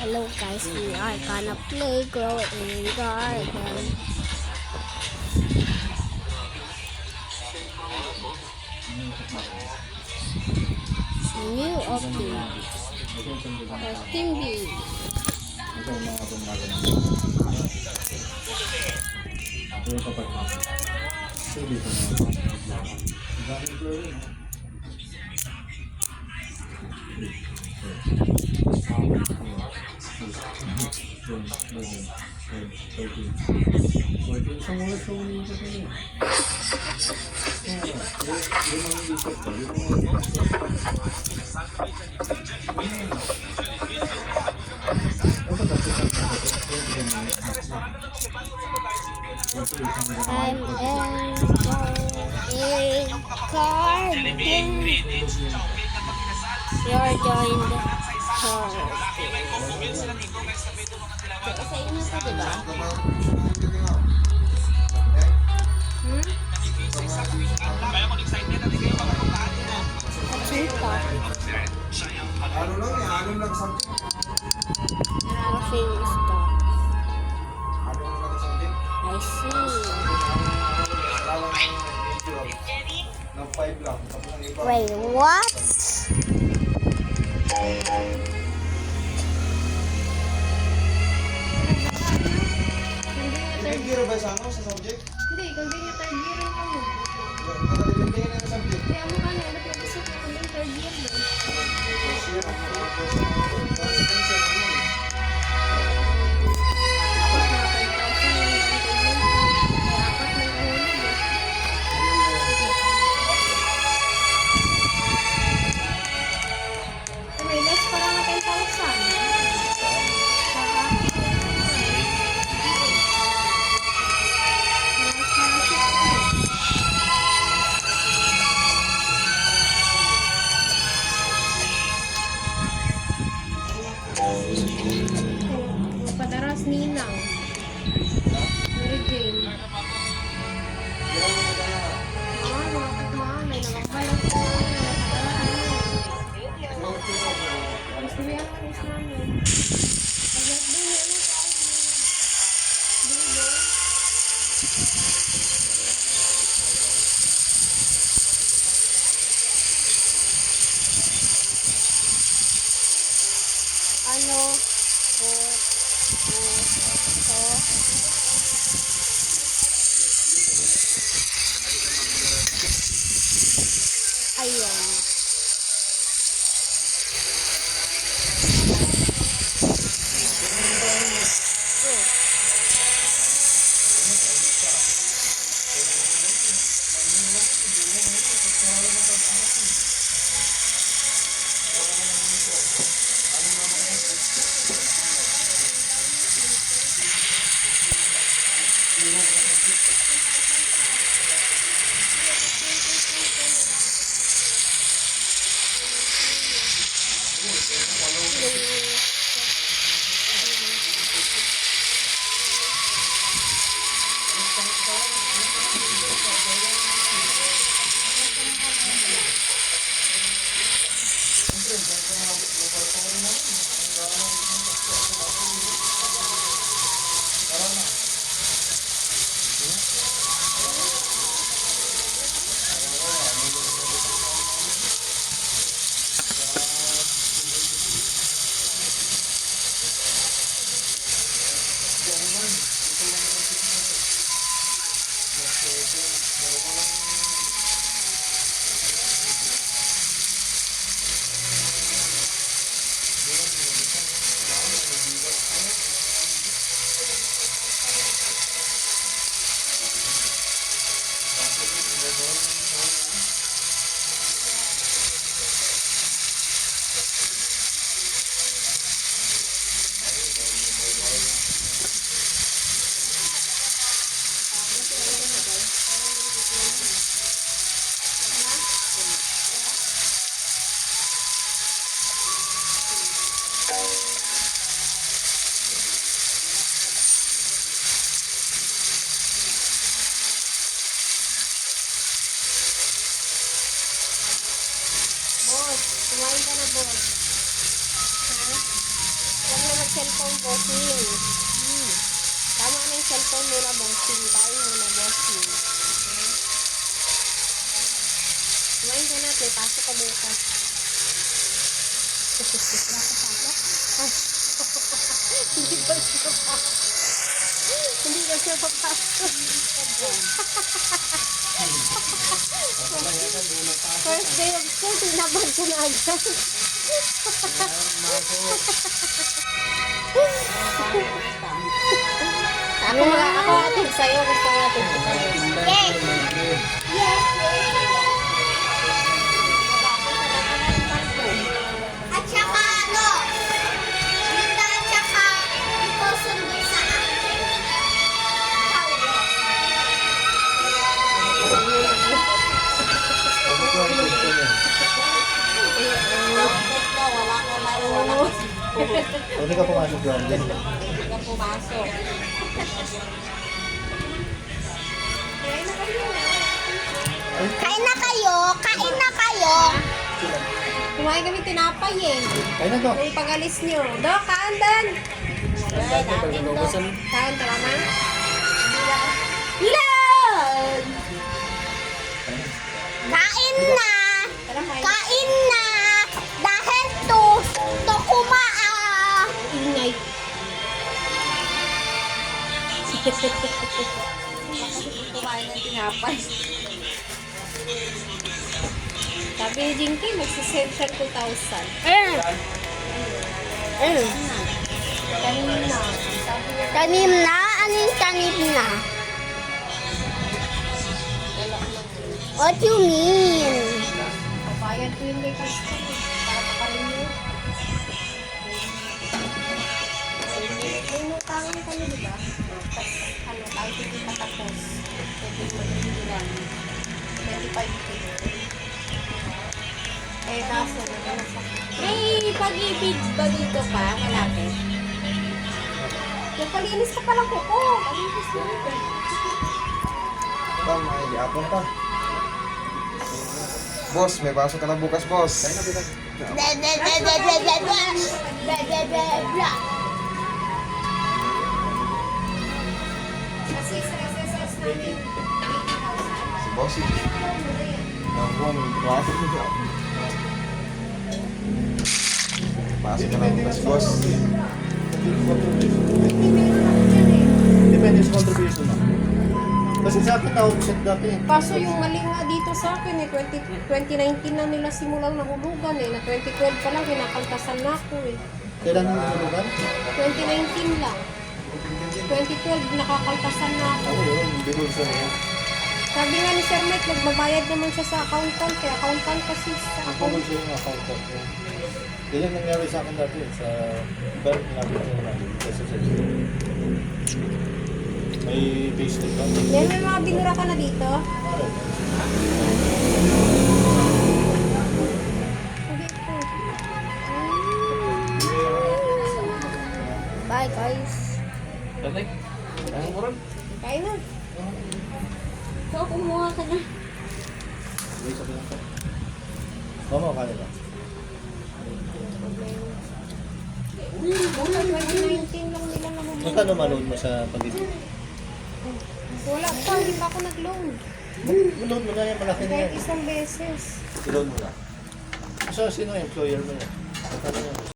Hello guys, we are gonna play Grow in Garden. New update. Team B. I'm in garden. You're joined garden. Sa inyo to, diba? Ano lang eh, anim lang something. Nothing is done. Anim lang something. I see. Ng 5 lang. Tapos ang iba. Wait, what? Third year ba sa ano, sa subject? Hindi, continue third year ang ano. Nakalimutin na yung subject. Hindi, ang mukha na, nag-isip na kami third year ba? First year, second year, Tapos mga 5,000 lang ang payment. Kaya apat na nahulog eh. May less pa lang na 10,000. Sa akin. Mas na-ship ko. Padaras ninang. Mary Jane. Mga katmaan, may nakakalat ko. Gusto niya ang alis namin. Agad din yan ang tayo. Dito. Ano? Ayun. Kumain ka na, boss. Ha? Huwag na cellphone, bossing. Tama na yung cellphone muna, bossing. Kain muna, bossing. Kumain ka na, may pasok ka bukas. Hindi ba siya papasok? Hindi ba siya papasok? First day of school, tinabad ko na agad. Ako atin sa'yo, gusto ko natin ito. Yes! At saka ano, Linda at saka ito sundo sa akin. Hindi ka pumasok doon. Hindi ka pumasok. Kain na kayo! Kain na kayo! Kumain kami tinapay eh. Kaya na to. Yung pag-alis nyo. Dok, kaan dan! Kaan, tama? Ilan! Kain na! Tara, kain. Kain na! Dahil to kumaa! Ingay. Kumain ng tinapay. Sabi ni Jinky, magsisave siya 2,000. Kanina. Sabi niya, Tanim na? Ano yung tanim na? What you mean? papayag ko yun kay Kristen. Para makarinyo. May nutangan kami, di ba? Tapos, tayo hindi patapos. Pwede mo nagbilang. 25K. Eh, kaso, may pag-ibig ba dito pa? Malapit. Nagpalinis ka palang kuko. Palinis mo rin. Tama, yapon pa. Boss, may pasok ka na bukas, boss. Kasi sa SSS namin, 80,000. Si boss, Nakuha, pasok nito. Pasok ka na bukas, boss. Hindi meron ako dyan eh. Depende sa contribution mo. Kasi sa akin tawag set dati eh. Kaso yung mali nga dito sa akin eh, 2019 na nila simulang nahulugan eh, na 2012 pa lang kinakaltasan na ako eh. Kailan mo nulugan? 2019 lang. 2012 nakakaltasan na ako. Ako yun, hindi ko siya yun. Sabi nga ni Sir Mike, nagbabayad naman siya sa accountant, kaya accountant kasi sa Ako account. siya yung accountant ko. Yan yung nangyari sa akin dati sa bank namin yung namin. Kasi sa may payslip ba? Then may mga binura ka na dito. Hindi po. Bye guys. Tatay? Ano mo rin? Kain na. So, kumuha ka na. Hindi sa pinang ka. Mama, kaya ba? 2019 lang nila nahulugan. Magkano maload mo sa pag-ibig? Wala pa, hindi pa ako nag-loan. Load mo na yan, malaki na Kahit yan. isang beses. I-load mo na. So, sino ang employer mo yan? Magkano yan?